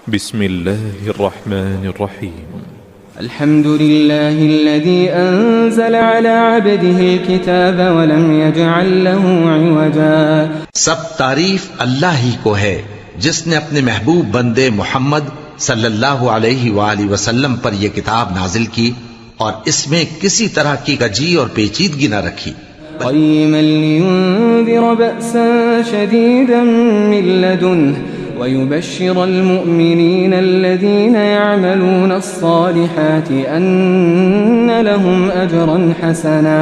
بسم الله الرحمن الرحيم. الحمد لله الذي أنزل على عبده الكتاب ولم يجعل له عوجا. سب تعریف اللہ ہی کو ہے جس نے اپنے محبوب بندے محمد صلی اللہ علیہ وآلہ وسلم پر یہ کتاب نازل کی اور اس میں کسی طرح کی کجی اور پیچیدگی نہ رکھی. قيما لينذر بأسا شديدا من لدنه ويبشر المؤمنين الذين يعملون الصالحات أن لهم أجرا حسنا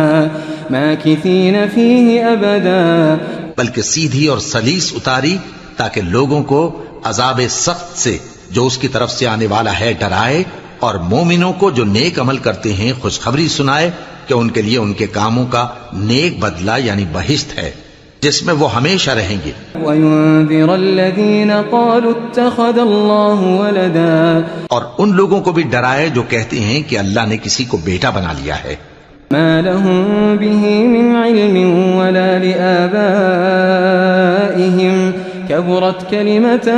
ماكثين فيه أبدا. بلکہ سیدھی اور سلیس اتاری تاکہ لوگوں کو عذاب سخت سے جو اس کی طرف سے آنے والا ہے ڈرائے، اور مومنوں کو جو نیک عمل کرتے ہیں خوشخبری سنائے کہ ان کے لیے ان کے کاموں کا نیک بدلہ یعنی بہشت ہے جس میں وہ ہمیشہ رہیں گے. وَيُنذِرَ الَّذِينَ قَالُوا اتَّخَذَ اللَّهُ وَلَدًا. اور ان لوگوں کو بھی ڈرائے جو کہتے ہیں کہ اللہ نے کسی کو بیٹا بنا لیا ہے. مَا لَهُم بِهِ مِنْ عِلْمٍ وَلَا لِآبَائِهِمْ كَبُرَتْ كَلِمَةً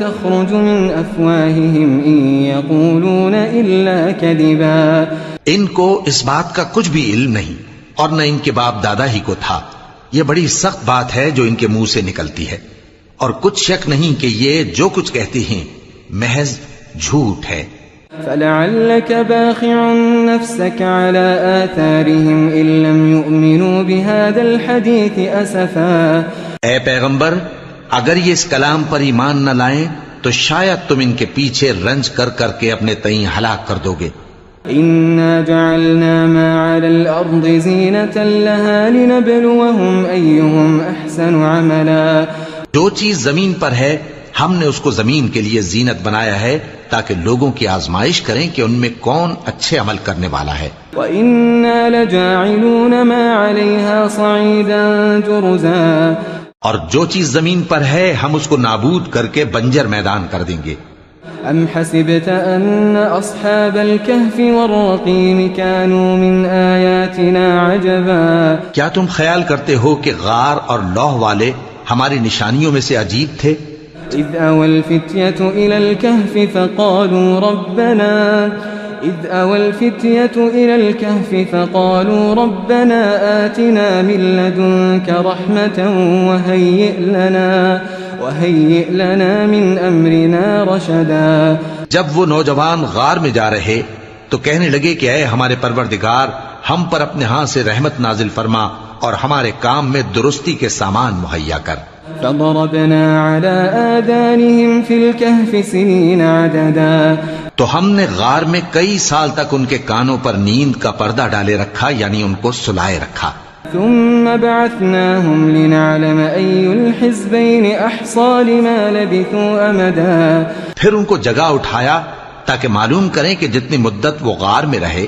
تَخْرُجُ مِنْ أَفْوَاهِهِمْ إِنْ يَقُولُونَ إِلَّا كَذِبًا. ان کو اس بات کا کچھ بھی علم نہیں اور نہ ان کے باپ دادا ہی کو تھا. یہ بڑی سخت بات ہے جو ان کے منہ سے نکلتی ہے، اور کچھ شک نہیں کہ یہ جو کچھ کہتے ہیں محض جھوٹ ہے. فَلَعَلَّكَ بَاخِعٌ نَفْسَكَ عَلَىٰ آثَارِهِمْ إِن لَّمْ يُؤْمِنُوا بِهَٰذَا الْحَدِيثِ أَسَفًا. اے پیغمبر، اگر یہ اس کلام پر ایمان نہ لائیں تو شاید تم ان کے پیچھے رنج کر کر کے اپنے تئیں ہلاک کر دو گے. إِنَّا جَعَلْنَا مَا عَلَى الْأَرْضِ زِينَةً لَهَا لِنَبْلُوَهُمْ أَيُّهُمْ أَحْسَنُ عَمَلًا. جو چیز زمین پر ہے ہم نے اس کو زمین کے لیے زینت بنایا ہے تاکہ لوگوں کی آزمائش کریں کہ ان میں کون اچھے عمل کرنے والا ہے. وَإِنَّا لَجَاعِلُونَ مَا عَلَيْهَا صَعِيدًا جُرُزًا. اور جو چیز زمین پر ہے ہم اس کو نابود کر کے بنجر میدان کر دیں گے. أَمْ حَسِبْتَ أَنَّ أَصْحَابَ الْكَهْفِ وَالرَّقِيمِ كَانُوا مِنْ آيَاتِنَا عَجَبًا. کیا تم خیال کرتے ہو کہ غار اور لوح والے ہماری نشانیوں میں سے عجیب تھے؟ إِذْ أَوَى الْفِتْيَةُ إِلَى الْكَهْفِ فَقَالُوا رَبَّنَا آتِنَا مِن لَّدُنكَ رَحْمَةً وَهَيِّئْ لَنَا مِنْ أَمْرِنَا رَشَدًا. جب وہ نوجوان غار میں جا رہے تو کہنے لگے کہ اے ہمارے پروردگار، ہم پر اپنے ہاں سے رحمت نازل فرما اور ہمارے کام میں درستی کے سامان مہیا کر. فَضَرَبْنَا عَلَىٰ آذَانِهِمْ فِي الْكَهْفِ سِنِينَ عَدَدًا. تو ہم نے غار میں کئی سال تک ان کے کانوں پر نیند کا پردہ ڈالے رکھا، یعنی ان کو سلائے رکھا. ثم بعثناهم لنعلم أي الحزبين أحصى لما لبثوا أمدا. پھر ان کو جگہ اٹھایا تاکہ معلوم کریں کہ جتنی مدت وہ غار میں رہے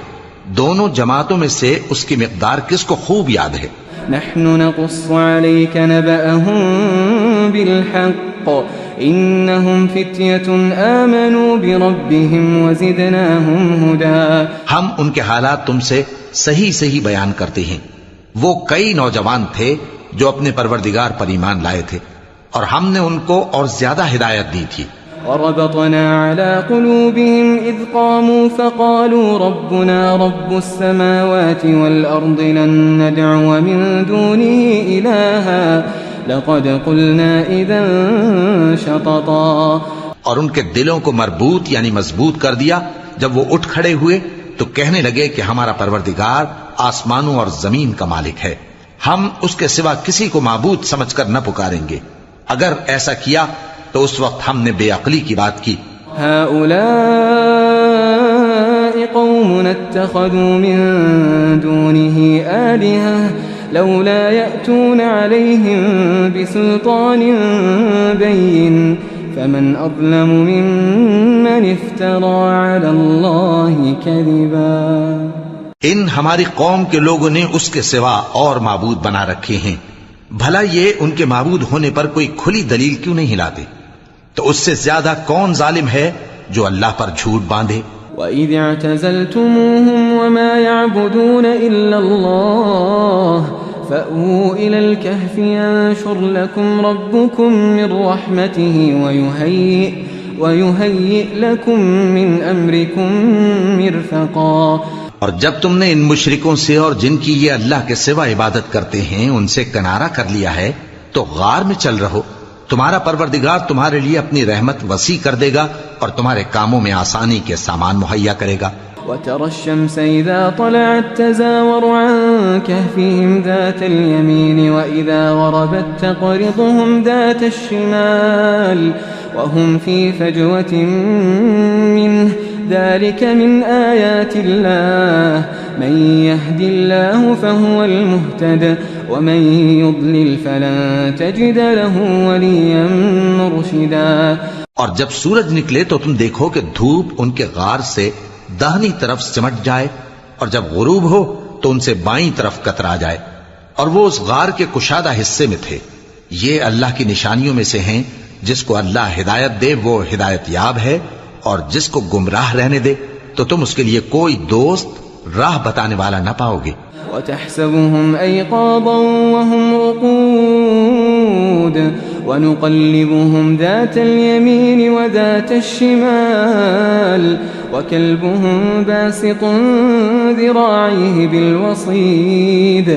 دونوں جماعتوں میں سے اس کی مقدار کس کو خوب یاد ہے. نحن نقص عليك نبأهم بالحق إنهم فتية آمنوا بربهم وزدناهم هدى. ہم ان کے حالات تم سے صحیح صحیح بیان کرتے ہیں. وہ کئی نوجوان تھے جو اپنے پروردگار پر ایمان لائے تھے اور ہم نے ان کو اور زیادہ ہدایت دی تھی. وربطنا على قلوبهم إذ قاموا فقالوا ربنا رب السماوات والأرض لن ندعو من دونه إلها لقد قلنا إذا شططا. اور ان کے دلوں کو مربوط یعنی مضبوط کر دیا. جب وہ اٹھ کھڑے ہوئے تو کہنے لگے کہ ہمارا پروردگار آسمانوں اور زمین کا مالک ہے، ہم اس کے سوا کسی کو معبود سمجھ کر نہ پکاریں گے. اگر ایسا کیا تو اس وقت ہم نے بے عقلی کی بات کی. هؤلاء قوم اتخذوا من دونه آلهة لولا يأتون عليهم بسلطان بين فمن أظلم ممن افترى على الله كذبا. ان ہماری قوم کے لوگوں نے اس کے سوا اور معبود بنا رکھے ہیں، بھلا یہ ان کے معبود ہونے پر کوئی کھلی دلیل کیوں نہیں لاتے؟ تو اس سے زیادہ کون ظالم ہے جو اللہ پر جھوٹ باندھے؟ وَإِذِ اعْتَزَلْتُمُوهُمْ وَمَا يَعْبُدُونَ إِلَّا اللَّهَ فَأْوُوا إِلَى الْكَهْفِ يَنشُرْ لَكُمْ رَبُّكُمْ مِنْ رَحْمَتِهِ ويهيئ لكم من أمركم مرفقا. اور جب تم نے ان مشرکوں سے اور جن کی یہ اللہ کے سوا عبادت کرتے ہیں ان سے کنارہ کر لیا ہے تو غار میں چل رہو. تمہارا پروردگار تمہارے لیے اپنی رحمت وسیع کر دے گا اور تمہارے کاموں میں آسانی کے سامان مہیا کرے گا. وترى الشمس إذا طلعت تزاور عن كهفهم ذات اليمين وإذا غربت تقرضهم ذات الشمال وهم في فجوة منه ذلك من آيات الله من يهد الله فهو المهتد ومن يضلل فلن تجد له وليا مرشدا. اور جب سورج نکلے تو تم دیکھو کہ دھوپ ان کے غار سے داہنی طرف سمٹ جائے اور جب غروب ہو تو ان سے بائیں طرف کترا جائے اور وہ اس غار کے کشادہ حصے میں تھے. یہ اللہ کی نشانیوں میں سے ہیں. جس کو اللہ ہدایت دے وہ ہدایت یاب ہے اور جس کو گمراہ رہنے دے تو تم اس کے لیے کوئی دوست راہ بتانے والا نہ پاؤ گے. وتحسبهم أيقاظا وهم رقود ونقلبهم ذات اليمين وذات الشمال وكلبهم باسط ذراعيه بالوصيد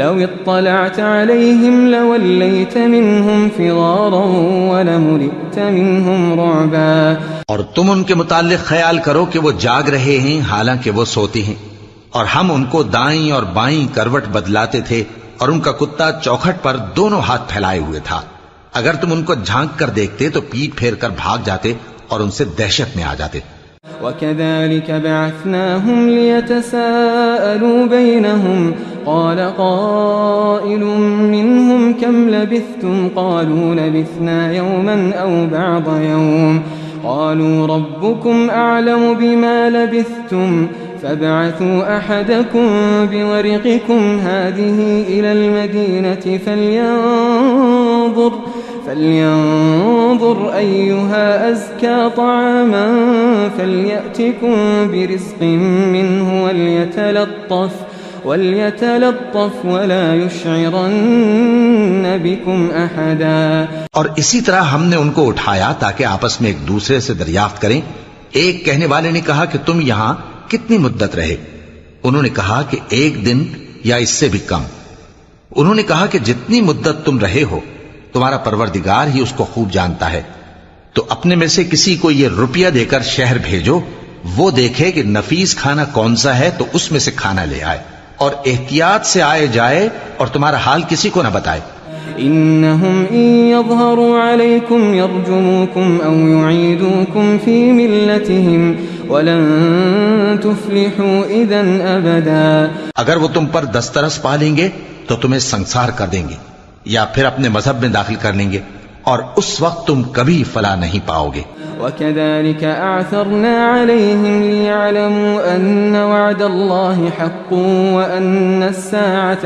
لو اطلعت عليهم لوليت منهم فرارا ولملئت منهم رعبا. اور تم ان کے متعلق خیال کرو کہ وہ جاگ رہے ہیں حالانکہ وہ سوتے ہیں اور ہم ان کو دائیں اور بائیں کروٹ بدلاتے تھے اور ان کا کتا چوکھٹ پر دونوں ہاتھ پھیلائے ہوئے تھا. اگر تم ان کو جھانک کر دیکھتے تو پیٹ پھیر کر بھاگ جاتے اور ان سے دہشت میں آ جاتے. وكذلك بعثناهم ليتساءلوا بينهم قال قائل منهم كم لبثتم قالوا لبثنا يوما أو بعض يوم قالوا ربكم أعلم بما لبثتم فابعثوا أحدكم بورقكم هذه إلى المدينة فلينظر أيها أزكى طعاما فليأتكم برزق منه وليتلطف ولا يشعرن بكم أحدا. اور اسی طرح ہم نے ان کو اٹھایا تاکہ آپس میں ایک دوسرے سے دریافت کریں. ایک کہنے والے نے کہا کہ تم یہاں کتنی مدت رہے؟ انہوں نے کہا کہ 1 دن یا اس سے بھی کم. انہوں نے کہا کہ جتنی مدت تم رہے ہو تمہارا پروردگار ہی اس کو خوب جانتا ہے. تو اپنے میں سے کسی کو یہ روپیہ دے کر شہر بھیجو، وہ دیکھے کہ نفیس کھانا کون سا ہے تو اس میں سے کھانا لے آئے اور احتیاط سے آئے جائے اور تمہارا حال کسی کو نہ بتائے. إنهم إن يظهروا عليكم يرجموكم أو يعيدوكم في ملتهم ولن تفلحوا إذا أبدا. اگر وہ تم پر دسترس پا لیں گے تو تمہیں سنسار کر دیں گے یا پھر اپنے مذہب میں داخل کر لیں گے اور اس وقت تم کبھی فلاح نہیں پاؤ گے. وكذلك أعثرنا عليهم ليعلموا أن وعد الله حق وأن الساعة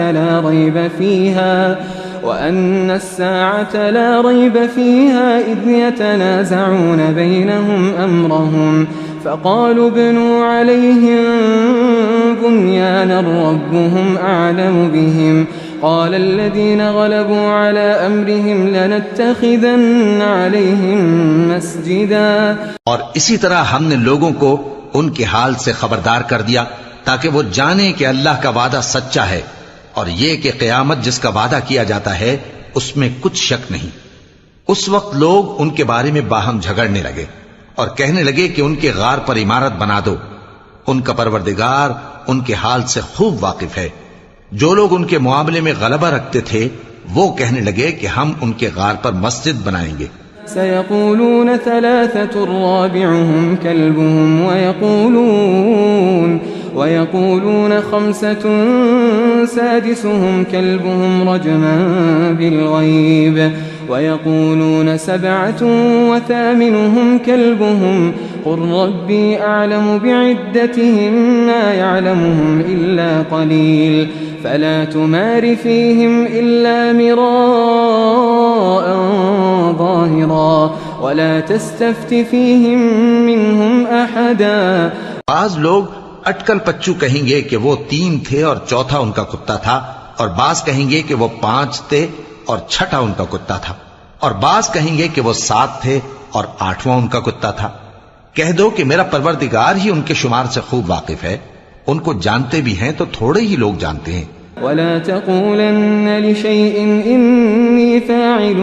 لا ريب فيها إذ يتنازعون بينهم أمرهم فقالوا ابنوا عليهم بنيانا ربهم أعلم بهم قال الذين غلبوا على أمرهم لنتخذن عليهم مسجدا. اور اسی طرح ہم نے لوگوں کو ان کے حال سے خبردار کر دیا تاکہ وہ جانیں کہ اللہ کا وعدہ سچا ہے اور یہ کہ قیامت جس کا وعدہ کیا جاتا ہے اس میں کچھ شک نہیں. اس وقت لوگ ان کے بارے میں باہم جھگڑنے لگے اور کہنے لگے کہ ان کے غار پر عمارت بنا دو. ان کا پروردگار ان کے حال سے خوب واقف ہے. جو لوگ ان کے معاملے میں غلبہ رکھتے تھے وہ کہنے لگے کہ ہم ان کے غار پر مسجد بنائیں گے. سيقولون 3 رابعهم كلبهم ويقولون 5 سادسهم كلبهم رجما بالغيب ويقولون 7 وثامنهم كلبهم قل ربي أعلم بعدتهم ما يعلمهم إلا قليل فلا تمار فيهم إلا مراء ظاهرا ولا تستفت فيهم منهم أحدا. بعض لوگ اٹکل پچو کہیں گے کہ وہ 3 تھے اور چوتھا ان کا کتا تھا، اور بعض کہیں گے کہ وہ 5 تھے اور چھٹا ان کا کتا تھا، اور بعض کہیں گے کہ وہ 7 تھے اور 8واں ان کا کتا تھا۔ کہہ دو کہ میرا پروردگار ہی ان کے شمار سے خوب واقف ہے، ان کو جانتے بھی ہیں تو تھوڑے ہی لوگ جانتے ہیں۔ ولا تقولن لشيء إني فاعل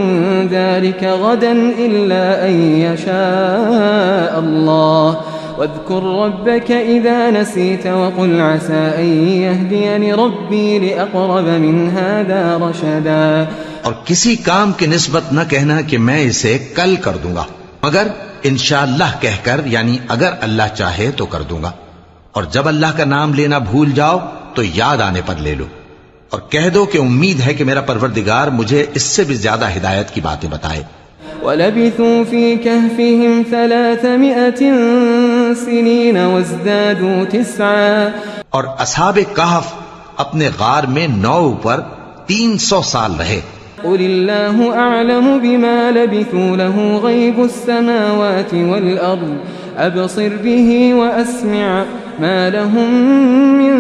ذلك غدا إلا أن يشاء الله واذكر ربك إذا نسيت وقل عسى أن يهديني ربي لأقرب من هذا رشدا۔ اور کسی کام کی نسبت نہ کہنا کہ میں اسے کل کر دوں گا، مگر انشاءاللہ کہہ کر، یعنی اگر اللہ چاہے تو کر دوں گا، اور جب اللہ کا نام لینا بھول جاؤ تو یاد آنے پر لے لو، اور کہہ دو کہ امید ہے کہ میرا پروردگار مجھے اس سے بھی زیادہ ہدایت کی باتیں بتائے۔ وَلَبِثُوا فِي كَهْفِهِمْ 300 سِنِينَ وَازْدَادُوا 9۔ اور اصحاب کہف اپنے غار میں 9 پر 300 سال رہے۔ قُلِ اللَّهُ أَعْلَمُ بِمَا لَبِثُوا لَهُ غَيْبُ السَّمَاوَاتِ وَالْأَرْضِ أَبْصِرْ بِهِ وَأَسْمِعْ مَا لَهُم مِّن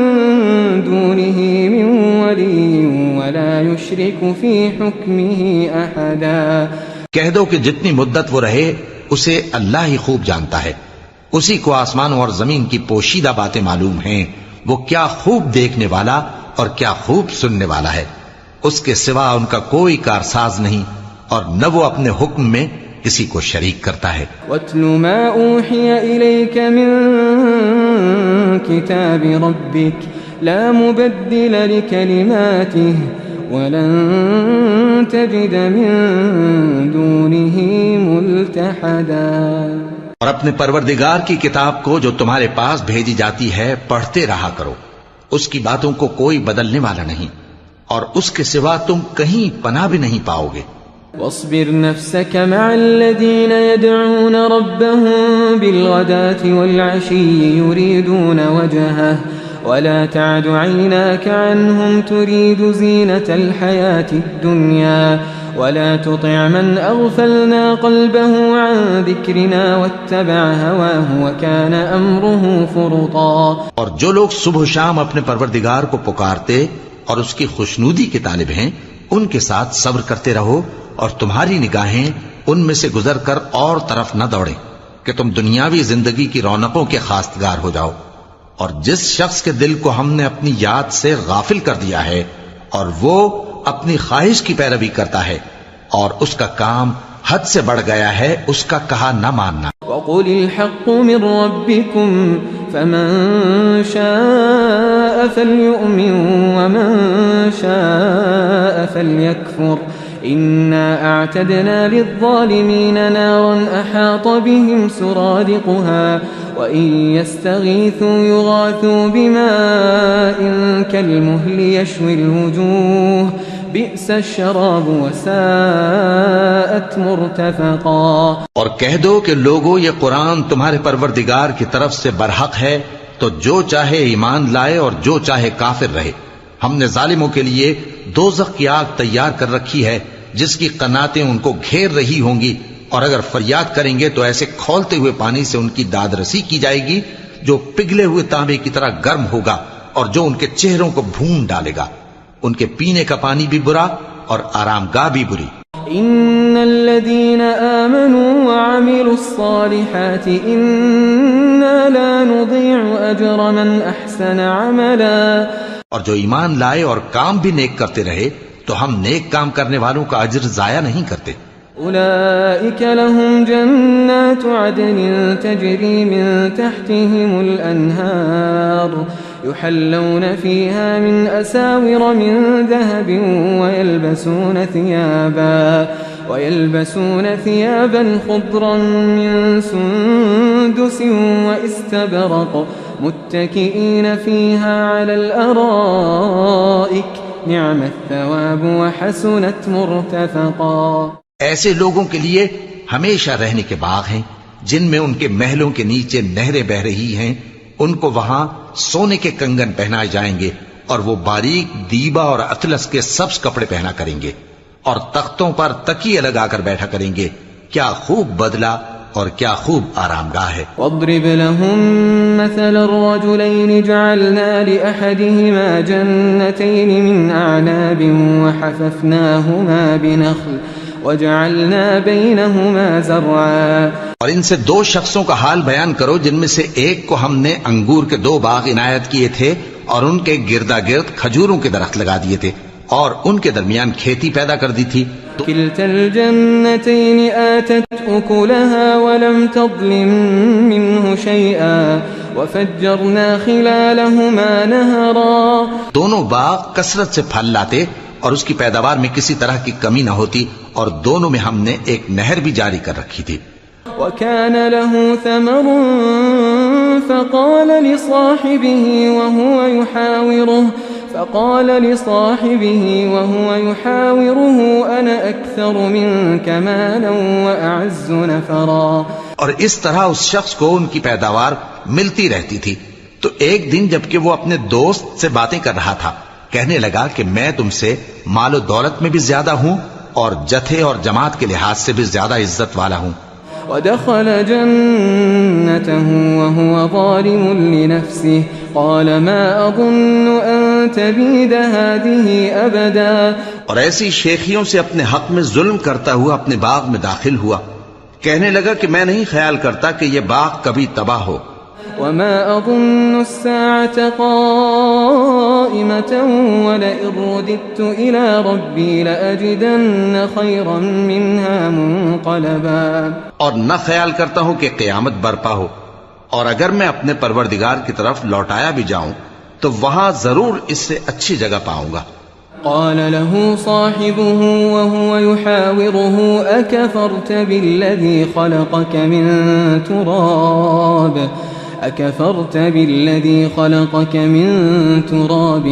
دُونِهِ مِن وَلِيٍّ وَلَا يُشْرِكُ فِي حُكْمِهِ أَحَدًا۔ کہہ دو کہ جتنی مدت وہ رہے اسے اللہ ہی خوب جانتا ہے، اسی کو آسمانوں اور زمین کی پوشیدہ باتیں معلوم ہیں، وہ کیا خوب دیکھنے والا اور کیا خوب سننے والا ہے، اس کے سوا ان کا کوئی کارساز نہیں، اور نہ وہ اپنے حکم میں کسی کو شریک کرتا ہے۔ وَاتْلُ مَا أُوحِيَ إِلَيْكَ مِن كِتَابِ رَبِّكَ لَا مُبَدِّلَ لِكَلِمَاتِهِ وَلَن تَجِدَ مِن دُونِهِ مُلْتَحَدًا۔ اور اپنے پروردگار کی کتاب کو جو تمہارے پاس بھیجی جاتی ہے پڑھتے رہا کرو، اس کی باتوں کو کوئی بدلنے والا نہیں، اور اس کے سوا تم کہیں پناہ بھی نہیں پاؤ گے۔ واصبر نفسك مع الذين يدعون ربهم بالغداة والعشي يريدون وجهه ولا تعد عيناك عنهم تريد زينة الحياة الدنيا ولا تطع من أغفلنا قلبه عن ذكرنا واتبع هواه وكان أمره فرطا۔ اور جو لوگ صبح و شام اپنے پروردگار کو پکارتے اور اس کی خوشنودی کے طالب ہیں، ان کے ساتھ صبر کرتے رہو، اور تمہاری نگاہیں ان میں سے گزر کر اور طرف نہ دوڑیں کہ تم دنیاوی زندگی کی رونقوں کے خواستگار ہو جاؤ۔ اور جس شخص کے دل کو ہم نے اپنی یاد سے غافل کر دیا ہے اور وہ اپنی خواہش کی پیروی کرتا ہے اور اس کا کام حد سے بڑھ گیا ہے، اس کا کہا نہ ماننا۔ وَقُلِ الْحَقُّ مِن رَّبِّكُمْ فَمَن شَاءَ فَلْيُؤْمِن وَمَن شَاءَ فَلْيَكْفُرْ إِنَّا أَعْتَدْنَا لِلظَّالِمِينَ نَارًا أَحَاطَ بِهِمْ سُرَادِقُهَا وَإِن يَسْتَغِيثُوا يُغَاثُوا بِمَاءٍ كَالْمُهْلِ يَشْوِي الْوُجُوهَ بِئْسَ الشَّرَابُ وَسَاءَتْ مُرْتَفَقًا۔ اور کہہ دو کہ لوگو یہ قرآن تمہارے پروردگار کی طرف سے برحق ہے، تو جو چاہے ایمان لائے اور جو چاہے کافر رہے۔ ہم نے ظالموں کے لیے دوزخ کی آگ تیار کر رکھی ہے جس کی قناتیں ان کو گھیر رہی ہوں گی، اور اگر فریاد کریں گے تو ایسے کھولتے ہوئے پانی سے ان کی داد رسی کی جائے گی جو پگھلے ہوئے تانبے کی طرح گرم ہوگا اور جو ان کے چہروں کو بھون ڈالے گا۔ ان کے پینے کا پانی بھی برا اور آرام گاہ بھی بری۔ ان الذين آمنوا وعملوا الصالحات انا لا نضيع اجر من احسن عملا۔ اور جو ایمان لائے اور کام بھی نیک کرتے رہے تو ہم نیک کام کرنے والوں کا اجر ضائع نہیں کرتے۔ أولئك لهم جنات عدن تجري من تحتهم الأنهار يحلون فيها من أساور من ذهب ويلبسون ثيابا خضرا من سندس واستبرق متكئين فيها على الأرائك نعم الثواب وحسنت مرتفقا۔ ایسے لوگوں کے لیے ہمیشہ رہنے کے باغ ہیں جن میں ان کے محلوں کے نیچے نہریں بہ رہی ہیں، ان کو وہاں سونے کے کنگن پہنائے جائیں گے اور وہ باریک دیبا اور اطلس کے سبز کپڑے پہنا کریں گے اور تختوں پر تکیے لگا کر بیٹھا کریں گے۔ کیا خوب بدلہ اور کیا خوب آرام گاہ ہے۔ واضرب لهم مثل الرجلين جعلنا لأحدهما جنتين من أعناب وحففناهما وجعلنا بينهما زرعا اور ان سے دو شخصوں کا حال بیان کرو جن میں سے ایک کو ہم نے انگور کے 2 باغ عنایت کیے تھے اور ان کے گردا گرد کھجوروں کے درخت لگا دیے تھے اور ان کے درمیان کھیتی پیدا کر دی تھی. كلتا الجنتين آتت أكلها ولم تظلم منه شيئا وفجرنا خلالهما نهرا. دونوں باغ کثرت سے پھل لاتے اور اس کی پیداوار میں کسی طرح کی کمی نہ ہوتی اور دونوں میں ہم نے ایک نہر بھی جاری کر رکھی تھی. وكان له ثمر فقال لصاحبه وهو أنا أكثر منك مالا وأعز نفرا. اور اس طرح اس شخص کو ان کی پیداوار ملتی رہتی تھی تو ایک دن جبکہ وہ اپنے دوست سے باتیں کر رہا تھا کہنے لگا کہ میں تم سے مال و دولت میں بھی زیادہ ہوں اور جتھے اور جماعت کے لحاظ سے بھی زیادہ عزت والا ہوں. ودخل جنته وهو ظالم لنفسه قال ما أظن أن تبيد هذه أبدا. اور ایسی شیخیوں سے اپنے حق میں ظلم کرتا ہوا اپنے باغ میں داخل ہوا کہنے لگا کہ میں نہیں خیال کرتا کہ یہ باغ کبھی تباہ ہو. وما أظن الساعة قائمة ولئن رددت إلى ربي لأجدن خيرا منها منقلبا. اور نہ خیال کرتا ہوں کہ قیامت برپا ہو اور اگر میں اپنے پروردگار کی طرف لوٹایا بھی جاؤں تو وہاں ضرور اس سے اچھی جگہ پاؤں گا. قال له صاحبه وهو يحاوره أكفرت بالذي خلقك من تراب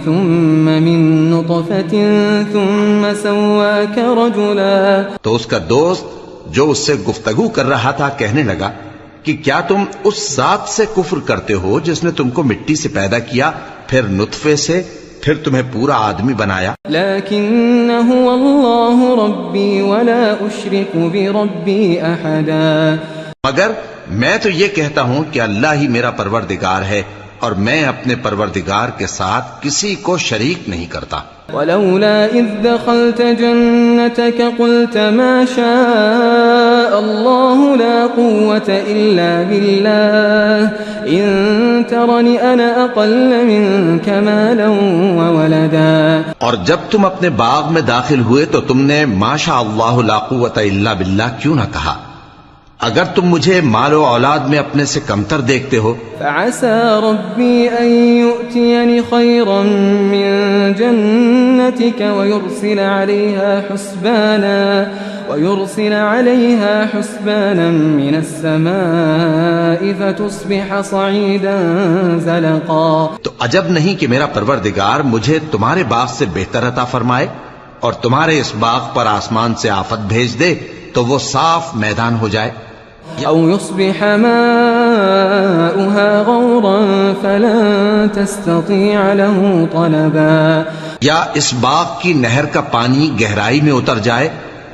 ثم من نطفة ثم سواك رجلا. تو اس کا دوست جو اس سے گفتگو کر رہا تھا کہنے لگا کہ کیا تم اس ذات سے کفر کرتے ہو جس نے تم کو مٹی سے پیدا کیا پھر نطفے سے پھر تمہیں پورا آدمی بنایا. لیکن هو اللہ ربی ولا اشرک بربی احدا. مگر میں تو یہ کہتا ہوں کہ اللہ ہی میرا پروردگار ہے اور میں اپنے پروردگار کے ساتھ کسی کو شریک نہیں کرتا. ولولا اذ دخلت جنتك قلت ما شاء الله لا قوة الا بالله ان ترني انا اقل منك مالا وولدا. اور جب تم اپنے باغ میں داخل ہوئے تو تم نے ما شاء اللہ لا قوت الا باللہ کیوں نہ کہا اگر تم مجھے مال و اولاد میں اپنے سے کمتر دیکھتے ہو. فعسى ربي أن يؤتيني خيرا من جنتك ويرسل عليها حسبانا من السماء فتصبح صعيدا زلقا. تو عجب نہیں کہ میرا پروردگار مجھے تمہارے باغ سے بہتر عطا فرمائے اور تمہارے اس باغ پر آسمان سے آفت بھیج دے تو وہ صاف میدان ہو جائے. أو يصبح ماؤها غورا فلن تستطيع له طلبا. یا اس باغ کی نہر کا پانی گہرائی میں اتر جائے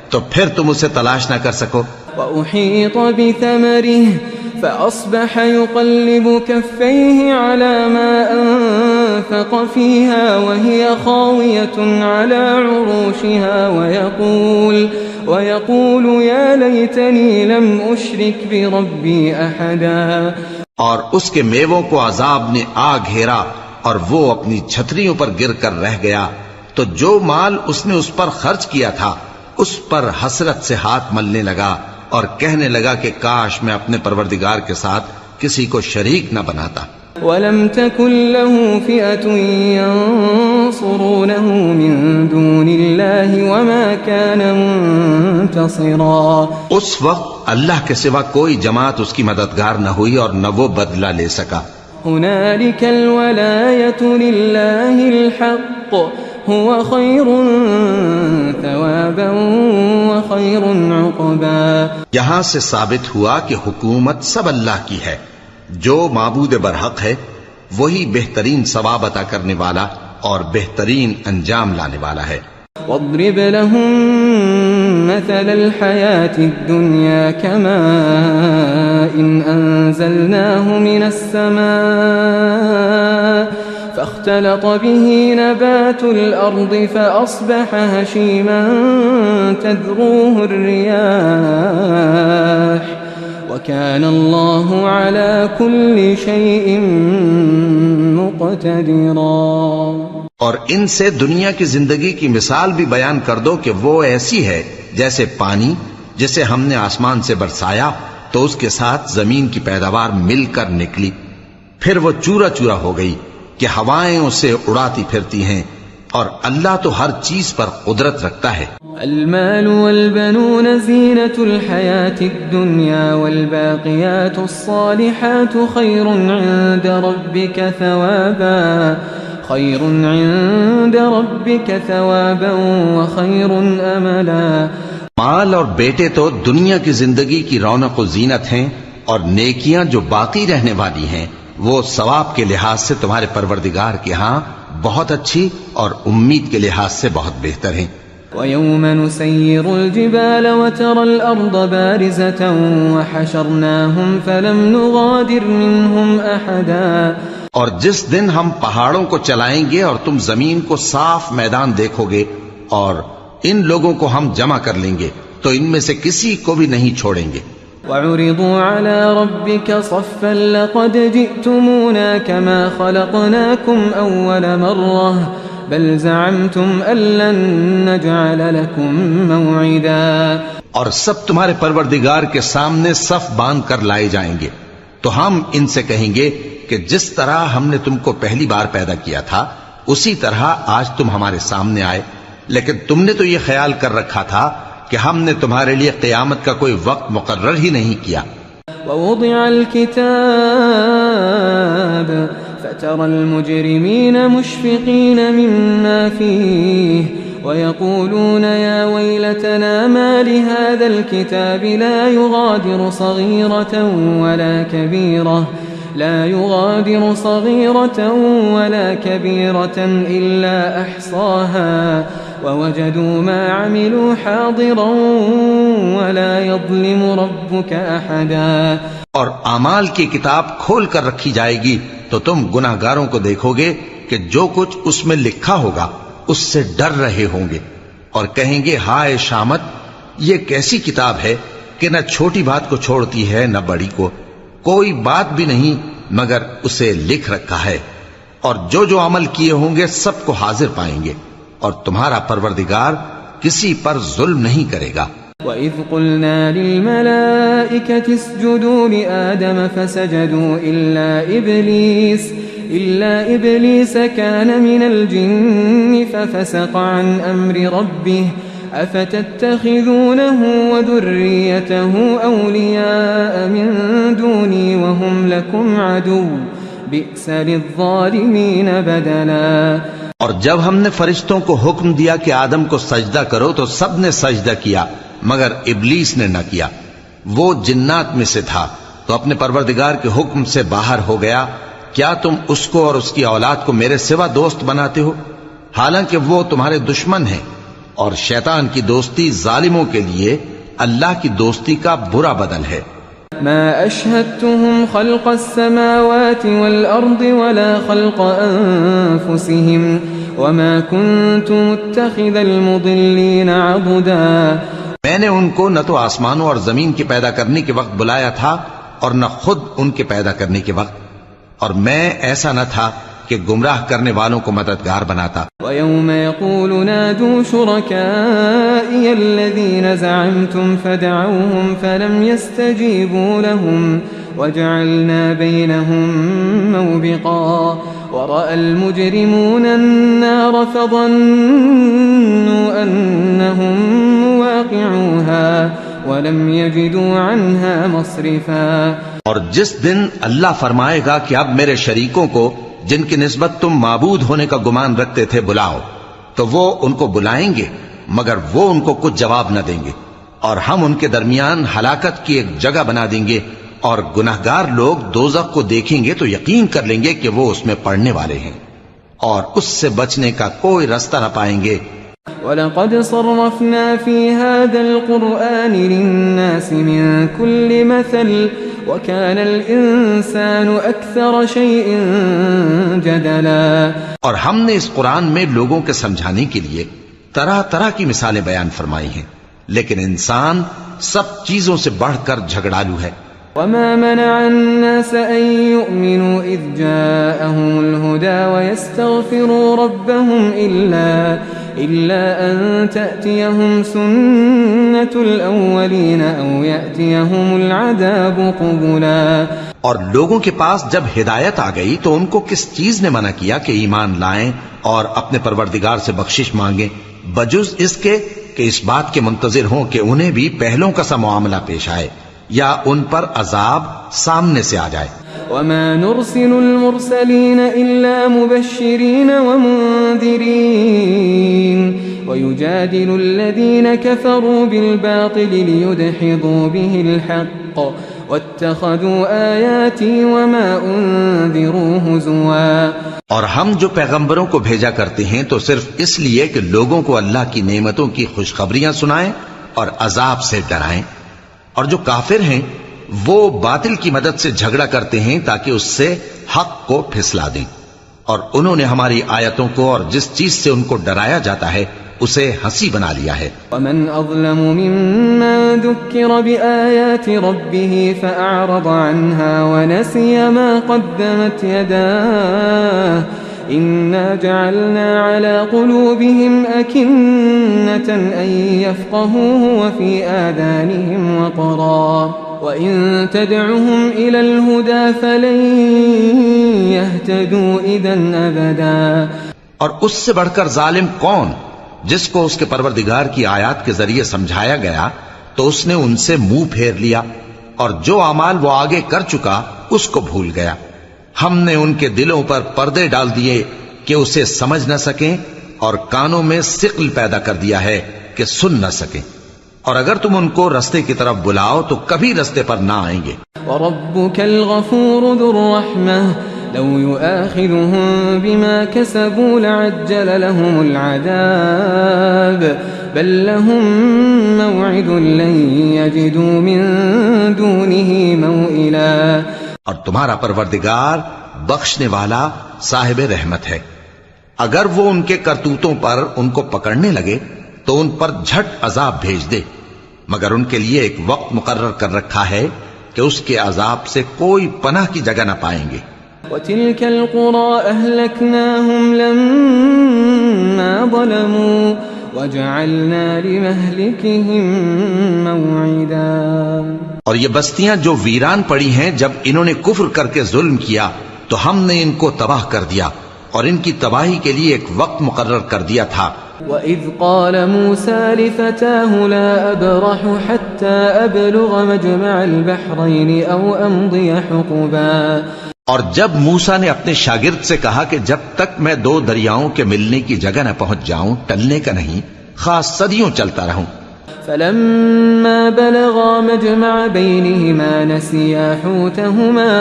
تو پھر تم اسے تلاش نہ کر سکو. وأحيط بثمره فأصبح يقلب كفيه على ما أنفق فيها وهي خاوية على عروشها ويقول يا ليتني لم أشرك بربي أحدا. اور اس کے میووں کو عذاب نے آ گھیرا اور وہ اپنی چھتریوں پر گر کر رہ گیا تو جو مال اس نے اس پر خرچ کیا تھا اس پر حسرت سے ہاتھ ملنے لگا اور کہنے لگا کہ کاش میں اپنے پروردگار کے ساتھ کسی کو شریک نہ بناتا. وَلَمْ تَكُنْ لَهُ فِئَةٌ يَنصُرُونَهُ مِن دُونِ اللَّهِ وَمَا كَانَ مُنْتَصِرًا. اس وقت اللہ کے سوا کوئی جماعت اس کی مددگار نہ ہوئی اور نہ وہ بدلہ لے سکا. هُنَالِكَ الْوَلَایَةُ لِلَّهِ الْحَقِّ هُوَ خَيْرٌ ثَوَابًا وَخَيْرٌ عُقْبًا. یہاں سے ثابت ہوا کہ حکومت سب اللہ کی ہے. جو معبود برحق ہے وہی بہترین ثواب عطا کرنے والا اور بہترین انجام لانے والا ہے. واضرب لهم مثل الحياة الدنيا كماء أنزلناه من السماء فاختلط به نبات الأرض فأصبح هشيما تذروه الرياح وكان الله على كل شيء مقتدرا۔ اور ان سے دنیا کی زندگی کی مثال بھی بیان کر دو کہ وہ ایسی ہے جیسے پانی جسے ہم نے آسمان سے برسایا تو اس کے ساتھ زمین کی پیداوار مل کر نکلی، پھر وہ چورا چورا ہو گئی کہ ہوائیں اسے اڑاتی پھرتی ہیں، اور اللہ تو ہر چیز پر قدرت رکھتا ہے۔ المال والبنون زینة الحیاة الدنیا والباقیات الصالحات خیر عند ربک ثوابا وخیر املا۔ مال اور بیٹے تو دنیا کی زندگی کی رونق و زینت ہیں، اور نیکیاں جو باقی رہنے والی ہیں وہ ثواب کے لحاظ سے تمہارے پروردگار کے ہاں بہت اچھی اور امید کے لحاظ سے بہت بہتر ہیں۔ وَيَوْمَ نُسَيِّرُ الْجِبَالَ وَتَرَى الْأَرْضَ بَارِزَةً وَحَشَرْنَاهُمْ فَلَمْ نُغَادِرْ مِنْهُمْ أَحَدًا۔ اور جس دن ہم پہاڑوں کو چلائیں گے اور تم زمین کو صاف میدان دیکھو گے اور ان لوگوں کو ہم جمع کر لیں گے تو ان میں سے کسی کو بھی نہیں چھوڑیں گے۔ وَعُرِضُوا عَلَى رَبِّكَ صَفًّا لَقَدْ جِئْتُمُونَا كَمَا خَلَقْنَاكُمْ أَوَّلَ مَرَّةٍ بَلْ زَعَمْتُمْ أَن لَّن نَّجْعَلَ لَكُم مَّوْعِدًا۔ اور سب تمہارے پروردگار کے سامنے صف باندھ کر لائے جائیں گے تو ہم ان سے کہیں گے کہ جس طرح ہم نے تم کو پہلی بار پیدا کیا تھا اسی طرح آج تم ہمارے سامنے آئے، لیکن تم نے تو یہ خیال کر رکھا تھا کہ ہم نے تمہارے لیے قیامت کا کوئی وقت مقرر ہی نہیں کیا۔ ووضع الكتاب فترى المجرمين مشفقين مما فيه ويقولون يا ويلتنا ما لهذا الكتاب لا يغادر صغيرة ولا كبيرة إلا أحصاها ووجدوا ما عملوا حاضرا ولا يظلم ربك أحدا۔ اور اعمال کی کتاب کھول کر رکھی جائے گی تو تم گناہگاروں کو دیکھو گے کہ جو کچھ اس میں لکھا ہوگا اس سے ڈر رہے ہوں گے اور کہیں گے ہائے شامت، یہ کیسی کتاب ہے کہ نہ چھوٹی بات کو چھوڑتی ہے نہ بڑی کو، کوئی بات بھی نہیں مگر اسے لکھ رکھا ہے، اور جو جو عمل کیے ہوں گے سب کو حاضر پائیں گے، اور تمہارا پروردگار کسی پر ظلم نہیں کرے گا۔ وَإِذْ قُلْنَا لِلْمَلَائِكَةِ اسْجُدُوا لِآدَمَ فَسَجَدُوا إِلَّا إِبْلِيسَ كَانَ مِنَ الْجِنِّ فَفَسَقَ عَنْ أَمْرِ رَبِّهِ أَفَتَتَّخِذُونَهُ وَذُرِّيَّتَهُ أَوْلِيَاءَ مِن دُونِي وَهُمْ لَكُمْ عَدُوٌّ بِئْسَ لِلظَّالِمِينَ بَدَلًا۔ اور جب ہم نے فرشتوں کو حکم دیا کہ آدم کو سجدہ کرو تو سب نے سجدہ کیا مگر ابلیس نے نہ کیا، وہ جنات میں سے تھا تو اپنے پروردگار کے حکم سے باہر ہو گیا۔ کیا تم اس کو اور اس کی اولاد کو میرے سوا دوست بناتے ہو، حالانکہ وہ تمہارے دشمن ہیں، اور شیطان کی دوستی ظالموں کے لیے اللہ کی دوستی کا برا بدل ہے۔ ما أشهدتهم خلق السماوات والأرض ولا خلق أنفسهم وما كنت متخذ المضلين عضدا۔ میں نے ان کو نہ تو آسمانوں اور زمین کے پیدا کرنے کے وقت بلایا تھا اور نہ خود ان کے پیدا کرنے کے وقت، اور میں ایسا نہ تھا کہ گمراہ کرنے والوں کو مددگار بناتا۔ وَيَوْمَ يَقُولُ نَادُوا شُرَكَائِيَ الَّذِينَ زَعَمْتُمْ فَدَعَوْهُمْ فَلَمْ يَسْتَجِيبُوا لَهُمْ وَجَعَلْنَا بَيْنَهُمْ مَوْبِقًا وَرَأَى الْمُجْرِمُونَ النَّارَ فَظَنُّوا أَنَّهُمْ مُوَاقِعُوهَا وَلَمْ يَجِدُوا عَنْهَا مَصْرِفًا۔ اور جس دن اللہ فرمائے گا کہ اب میرے شریکوں کو جن کی نسبت تم معبود ہونے کا گمان رکھتے تھے بلاؤ، تو وہ ان کو بلائیں گے مگر وہ ان کو کچھ جواب نہ دیں گے، اور ہم ان کے درمیان ہلاکت کی ایک جگہ بنا دیں گے، اور گناہگار لوگ دوزخ کو دیکھیں گے تو یقین کر لیں گے کہ وہ اس میں پڑنے والے ہیں، اور اس سے بچنے کا کوئی راستہ نہ پائیں گے۔ وَلَقَدْ صَرَّفْنَا فِي هَذَا الْقُرْآنِ لِلنَّاسِ مِنْ كُلِّ مَثَلٍ وكان الإنسان أكثر شيء جدلا. اور ہم نے اس قرآن میں لوگوں کے سمجھانے کے لیے طرح طرح کی مثالیں بیان فرمائی ہیں، لیکن انسان سب چیزوں سے بڑھ کر جھگڑالو ہے. وما منع الناس أن يؤمنوا إذ جاءهم الهدى ويستغفروا ربهم إلا أن تأتيهم سنة الأولين أو يأتيهم العذاب قبلا. اور لوگوں کے پاس جب ہدایت آ گئی تو ان کو کس چیز نے منع کیا کہ ایمان لائیں اور اپنے پروردگار سے بخشش مانگیں، بجز اس کے کہ اس بات کے منتظر ہوں کہ انہیں بھی پہلوں کا سا معاملہ پیش آئے یا ان پر عذاب سامنے سے آ جائے. وما نرسل المرسلين إلا مبشرين ومنذرين ويجادل الذين كفروا بالباطل ليدحضوا به الحق واتخذوا آياتي وما أنذروا هزوا. اور ہم جو پیغمبروں کو بھیجا کرتے ہیں تو صرف اس لیے کہ لوگوں کو اللہ کی نعمتوں کی خوشخبریاں سنائیں اور عذاب سے ڈرائیں، اور جو کافر ہیں وہ باطل کی مدد سے جھگڑا کرتے ہیں تاکہ اس سے حق کو پھسلا دیں، اور انہوں نے ہماری آیتوں کو اور جس چیز سے ان کو ڈرایا جاتا ہے اسے ہنسی بنا لیا ہے. ومن أظلم ممن ذكر بآيات ربه فأعرض عنها ونسي ما قدمت يداه إنا جعلنا على قلوبهم أكنة أن يفقهوه وفي آذانهم وقرا وإن تدعهم إلى الهدى فلن يهتدوا إذا أبدا. اور اس سے بڑھ کر ظالم کون جس کو اس کے پروردگار کی آیات کے ذریعے سمجھایا گیا تو اس نے ان سے منہ پھیر لیا، اور جو اعمال وہ آگے کر چکا اس کو بھول گیا. ہم نے ان کے دلوں پر پردے ڈال دیے کہ اسے سمجھ نہ سکیں، اور کانوں میں ثقل پیدا کر دیا ہے کہ سن نہ سکیں، اور اگر تم ان کو رستے کی طرف بلاؤ تو کبھی رستے پر نہ آئیں گے. وَرَبُّكَ الْغَفُورُ ذُو الرَّحْمَةِ لَوْ يُؤَاخِذُهُم بِمَا كَسَبُوا لَعَجَّلَ لَهُمُ الْعَذَابَ بَل لَّهُم مَّوْعِدٌ لَّن يَجِدُوا مِن دُونِهِ مَوْئِلًا. اور تمہارا پروردگار بخشنے والا صاحب رحمت ہے، اگر وہ ان کے کرتوتوں پر ان کو پکڑنے لگے تو ان پر جھٹ عذاب بھیج دے، مگر ان کے لیے ایک وقت مقرر کر رکھا ہے کہ اس کے عذاب سے کوئی پناہ کی جگہ نہ پائیں گے. وَتِلْكَ الْقُرَىٰ أَهْلَكْنَاهُمْ لَمَّا ظَلَمُوا وَجَعَلْنَا لِمَهْلِكِهِم مَّوْعِدًا. اور یہ بستیاں جو ویران پڑی ہیں جب انہوں نے کفر کر کے ظلم کیا تو ہم نے ان کو تباہ کر دیا اور ان کی تباہی کے لیے ایک وقت مقرر کر دیا تھا. وَإِذْ قَالَ مُوسَىٰ لِفَتَاهُ لَا أَبْرَحُ حَتَّىٰ أَبْلُغَ مَجْمَعَ الْبَحْرَيْنِ أَوْ أَمْضِيَ حُقُبًا. اور جب موسیٰ نے اپنے شاگرد سے کہا کہ جب تک میں دو دریاؤں کے ملنے کی جگہ نہ پہنچ جاؤں ٹلنے کا نہیں، خاص صدیوں چلتا رہوں. فَلَمَّا بَلَغَا مَجْمَعَ بَيْنِهِمَا نَسِيَا حُوتَهُمَا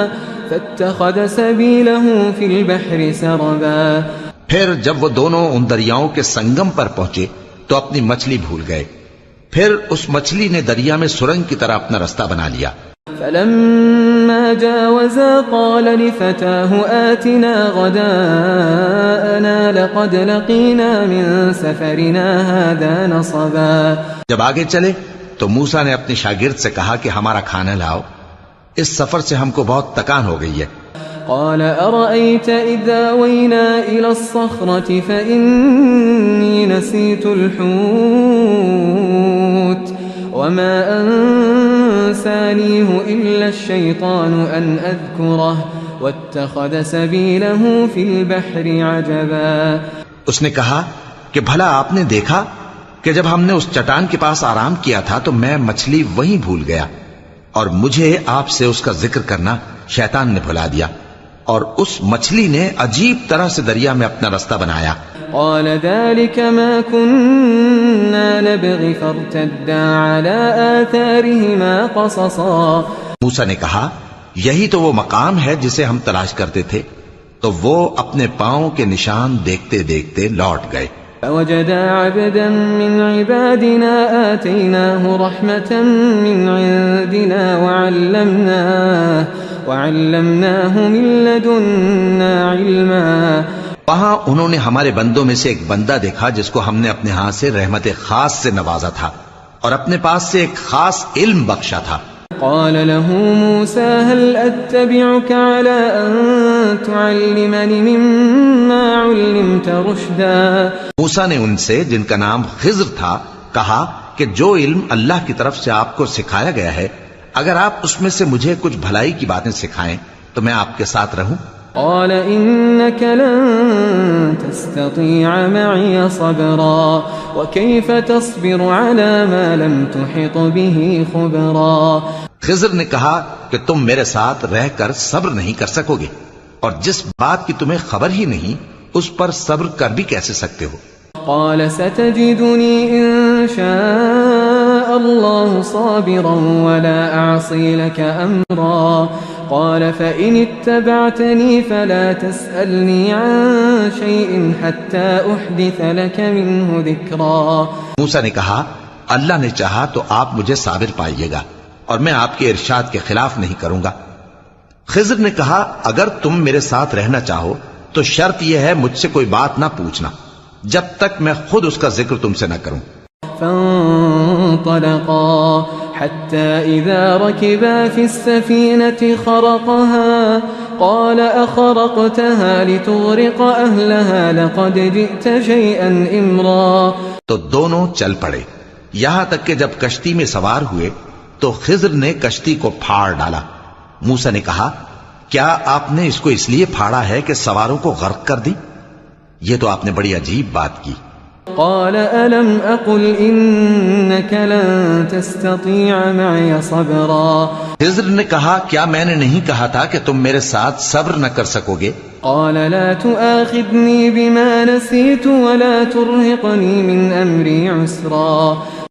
فَاتَّخَذَ سَبِيلَهُ فِي الْبَحْرِ سَرَبًا. پھر جب وہ دونوں ان دریاؤں کے سنگم پر پہنچے تو اپنی مچھلی بھول گئے، پھر اس مچھلی نے دریا میں سرنگ کی طرح اپنا رستہ بنا لیا. فَلَمَّا جَاوَزَا قَالَ لِفَتَاهُ آتِنَا غَدَاءَنَا لَقَدْ لَقِينَا مِن سَفَرِنَا هَٰذَا نَصَبًا. جب آگے چلے تو موسیٰ نے اپنے شاگرد سے کہا کہ ہمارا کھانا لاؤ، اس سفر سے ہم کو بہت تکان ہو گئی ہے. قال أرأيت إذا آوينا إلى الصخرة فإني نسيت الحوت وما أنسانيه إلا الشيطان أن أذكره واتخذ سبيله في البحر عجبا. اس نے کہا کہ بھلا آپ نے دیکھا کہ جب ہم نے اس چٹان کے پاس آرام کیا تھا تو میں مچھلی وہیں بھول گیا، اور مجھے آپ سے اس کا ذکر کرنا شیطان نے بھلا دیا، اور اس مچھلی نے عجیب طرح سے دریا میں اپنا رستہ بنایا. قال ذلك ما كنا نبغي فارتدا على آثارهما قصصا. موسیٰ نے کہا یہی تو وہ مقام ہے جسے ہم تلاش کرتے تھے، تو وہ اپنے پاؤں کے نشان دیکھتے دیکھتے لوٹ گئے. فوجدا عبدا من عبادنا آتيناه رحمة من عندنا وعلمناه من لدنا علما. وہاں انہوں نے ہمارے بندوں میں سے ایک بندہ دیکھا جس کو ہم نے اپنے ہاں سے رحمت خاص سے نوازا تھا اور اپنے پاس سے ایک خاص علم بخشا تھا. قال له موسى هل أتبعك على أن تعلمني مما علمت رشدا. موسیٰ نے ان سے جن کا نام خضر تھا کہا کہ جو علم اللہ کی طرف سے آپ کو سکھایا گیا ہے اگر آپ اس میں سے مجھے کچھ بھلائی کی باتیں سکھائیں تو میں آپ کے ساتھ رہوں. قال إنك لن تستطيع معي صبرا وكيف تصبر على ما لم تحط به خبرا. خضر نے کہا کہ تم میرے ساتھ رہ کر صبر نہیں کر سکو گے اور جس بات کی تمہیں خبر ہی نہیں اس پر صبر کر بھی کیسے سکتے ہو. قال ستجدني إن شاء الله صابرا ولا أعصي لك أمرا. قال فإن اتبعتني فلا تسألني عن شيء حتى أحدث لك منه ذكرا. موسیٰ نے کہا اللہ نے چاہا تو آپ مجھے صابر پائیے گا اور میں آپ کے ارشاد کے خلاف نہیں کروں گا. خضر نے کہا اگر تم میرے ساتھ رہنا چاہو تو شرط یہ ہے مجھ سے کوئی بات نہ پوچھنا جب تک میں خود اس کا ذکر تم سے نہ کروں. فانطلقا حتى إذا ركبا في السفينة خرقها قال أخرقتها لتغرق أهلها لقد جئت شيئا إمرا. تو دونوں چل پڑے یہاں تک کہ جب کشتی میں سوار ہوئے تو خضر نے کشتی کو پھاڑ ڈالا. موسیٰ نے کہا کیا آپ نے اس کو اس لیے پھاڑا ہے کہ سواروں کو غرق کر دی؟ یہ تو آپ نے بڑی عجیب بات کی. قال ألم أقل إنك لن تستطيع معي صبرا. خضر نے کہا کیا میں نے نہیں کہا تھا کہ تم میرے ساتھ صبر نہ کر سکو گے؟ قال لا تؤاخذني بما نسيت ولا ترهقني من أمري عسرا.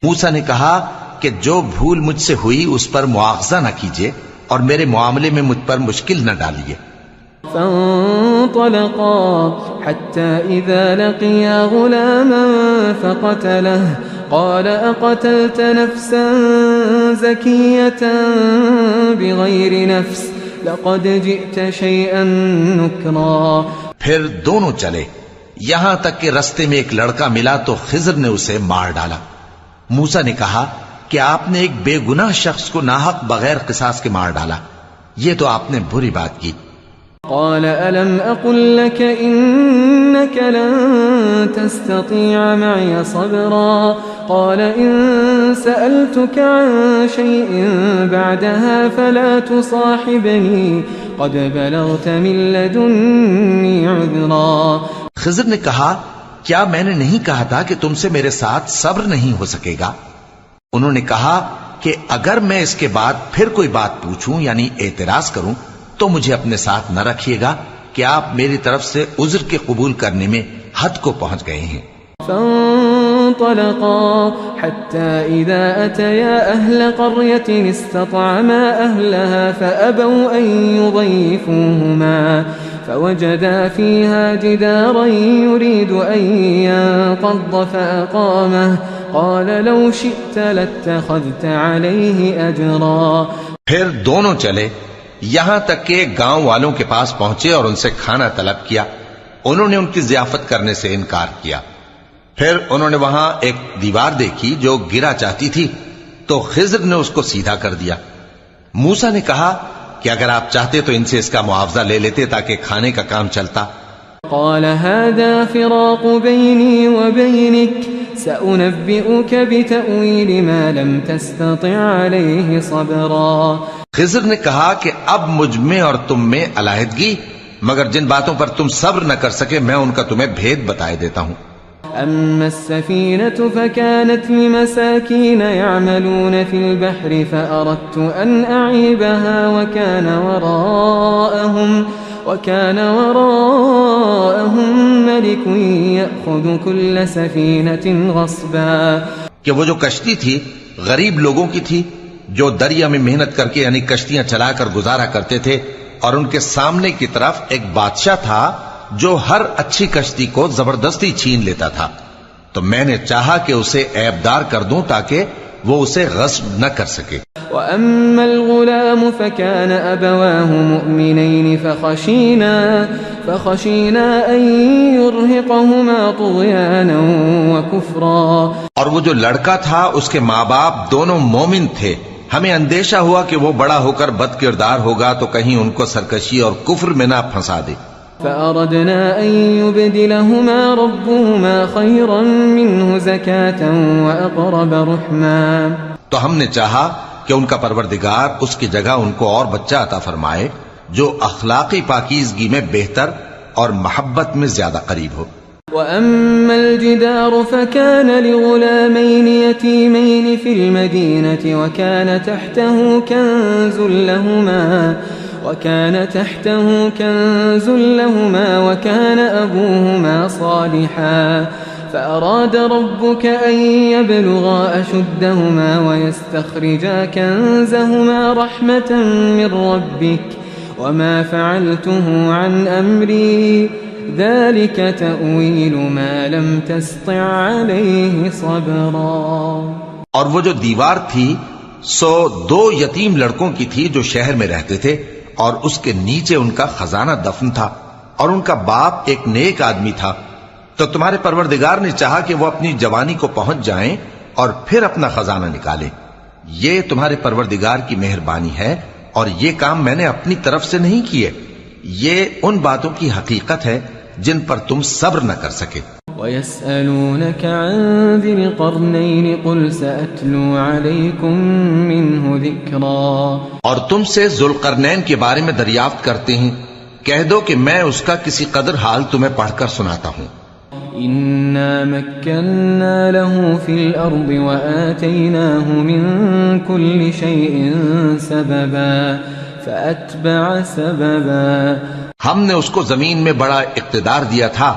موسیٰ نے کہا کہ جو بھول مجھ سے ہوئی اس پر مواخذہ نہ کیجیے اور میرے معاملے میں مجھ پر مشکل نہ ڈالیے. فانطلقا حتى إذا لقيا غلاما فقتله قال أقتلت نفسا زكية بغير نفس لقد جئت شيئا نكرا. پھر دونوں چلے یہاں تک کہ رستے میں ایک لڑکا ملا تو خضر نے اسے مار ڈالا. موسیٰ نے کہا کہ آپ نے ایک بے گناہ شخص کو ناحق بغیر قصاص کے مار ڈالا یہ تو آپ نے بری بات کی. قال ألم أقل لك إنك لن تستطيع معي صبرا. قال إن سألتك عن شيء بعدها فلا تصاحبني قد بلغت من لدني عذرا. خضر نے کہا کیا میں نے نہیں کہا تھا کہ تم سے میرے ساتھ صبر نہیں ہو سکے گا؟ انہوں نے کہا کہ اگر میں اس کے بعد پھر کوئی بات پوچھوں یعنی اعتراض کروں تو مجھے اپنے ساتھ نہ رکھیے گا کہ آپ میری طرف سے عذر کے قبول کرنے میں حد کو پہنچ گئے ہیں. فانطلقا حتى إذا أتيا أهل قرية استطعما أهلها فأبوا أن يضيفوهما فوجدا فيها جدارا يريد أن ينقض فأقامه قال لو شئت لاتخذت عليه أجرا. پھر دونوں چلے یہاں تک کہ گاؤں والوں کے پاس پہنچے اور ان سے کھانا طلب کیا. انہوں نے ان کی ضیافت کرنے سے انکار کیا. پھر انہوں نے وہاں ایک دیوار دیکھی جو گرا چاہتی تھی تو خضر نے اس کو سیدھا کر دیا. موسیٰ نے کہا کہ اگر آپ چاہتے تو ان سے اس کا معاوضہ لے لیتے تاکہ کھانے کا کام چلتا. قال هذا فراق بيني وبينك سأنبئك بتأويل ما لم تستطع عليه صبرا. خضر نے کہا کہ اب مجھ میں اور تم میں علیحدگی مگر جن باتوں پر تم صبر نہ کر سکے میں ان کا تمہیں بھید بتائے دیتا ہوں. أما السفينة فكانت لمساكين يعملون في البحر فأردت أن أعيبها وكان وراءهم ملك يأخذ كل سفينة غصبا. کہ وہ جو کشتی تھی غریب لوگوں کی تھی جو دریا میں محنت کر کے یعنی کشتیاں چلا کر گزارا کرتے تھے اور ان کے سامنے کی طرف ایک بادشاہ تھا جو ہر اچھی کشتی کو زبردستی چھین لیتا تھا. تو میں نے چاہا کہ اسے عیبدار کر دوں تاکہ وہ اسے غصب نہ کر سکے. وأما الغلام فكان أبواه مؤمنين فخشينا أن يرهقهما طغيانا وكفرا. اور وہ جو لڑکا تھا اس کے ماں باپ دونوں مومن تھے، ہمیں اندیشہ ہوا کہ وہ بڑا ہو کر بد کردار ہوگا تو کہیں ان کو سرکشی اور کفر میں نہ پھنسا دے. فأردنا أن يبدلهما ربهما خيرا منه زكاة وأقرب رحما. تو ہم نے چاہا کہ ان کا پروردگار اس کی جگہ ان کو اور بچہ عطا فرمائے جو اخلاقی پاکیزگی میں بہتر اور محبت میں زیادہ قریب ہو. وأما الجدار فكان لغلامين يتيمين في المدينة وكان تحته كنز لهما وكان أبوهما صالحا فأراد ربك أن يبلغا أشدهما ويستخرجا كنزهما رحمة من ربك وما فعلته عن أمري ذلك تأويل ما لم تستطع عليه صبرا. اور وہ جو دیوار تھی سو 2 یتیم لڑکوں کی تھی جو شہر میں رہتے تھے، اور اس کے نیچے ان کا خزانہ دفن تھا، اور ان کا باپ ایک نیک آدمی تھا. تو تمہارے پروردگار نے چاہا کہ وہ اپنی جوانی کو پہنچ جائیں اور پھر اپنا خزانہ نکالیں. یہ تمہارے پروردگار کی مہربانی ہے، اور یہ کام میں نے اپنی طرف سے نہیں کیے. یہ ان باتوں کی حقیقت ہے جن پر تم صبر نہ کر سکے. وَيَسْأَلُونَكَ عَنْ ذِي الْقَرْنَيْنِ قُلْ سَأَتْلُو عَلَيْكُمْ مِنْهُ ذِكْرًا. اور تم سے ذوالقرنین کے بارے میں دریافت کرتے ہیں، کہہ دو کہ میں اس کا کسی قدر حال تمہیں پڑھ کر سناتا ہوں. إِنَّا مَكَّنَّا لَهُ فِي الْأَرْضِ وَآتَيْنَاهُ مِنْ كُلِّ شَيْءٍ سَبَبًا فَأَتْبَعَ سَبَبًا. ہم نے اس کو زمین میں بڑا اقتدار دیا تھا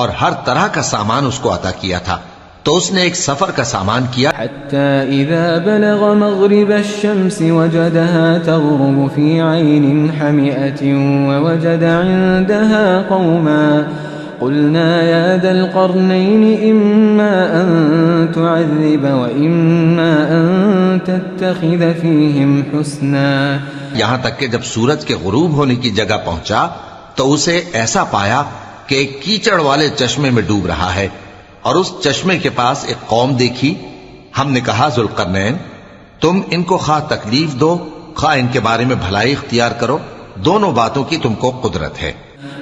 اور ہر طرح کا سامان اس کو عطا کیا تھا، تو اس نے ایک سفر کا سامان کیا. حتى إذا بلغ مغرب الشمس وجدها تغرب في عين حمئة ووجد عندها قوما قلنا يا ذا القرنين إما أن تعذب وإما أن تتخذ فيهم حسنا. یہاں تک کہ جب سورج کے غروب ہونے کی جگہ پہنچا تو اسے ایسا پایا کہ ایک کیچڑ والے چشمے میں ڈوب رہا ہے، اور اس چشمے کے پاس ایک قوم دیکھی. ہم نے کہا ذوالقرنین تم ان کو خواہ تکلیف دو خواہ ان کے بارے میں بھلائی اختیار کرو، دونوں باتوں کی تم کو قدرت ہے.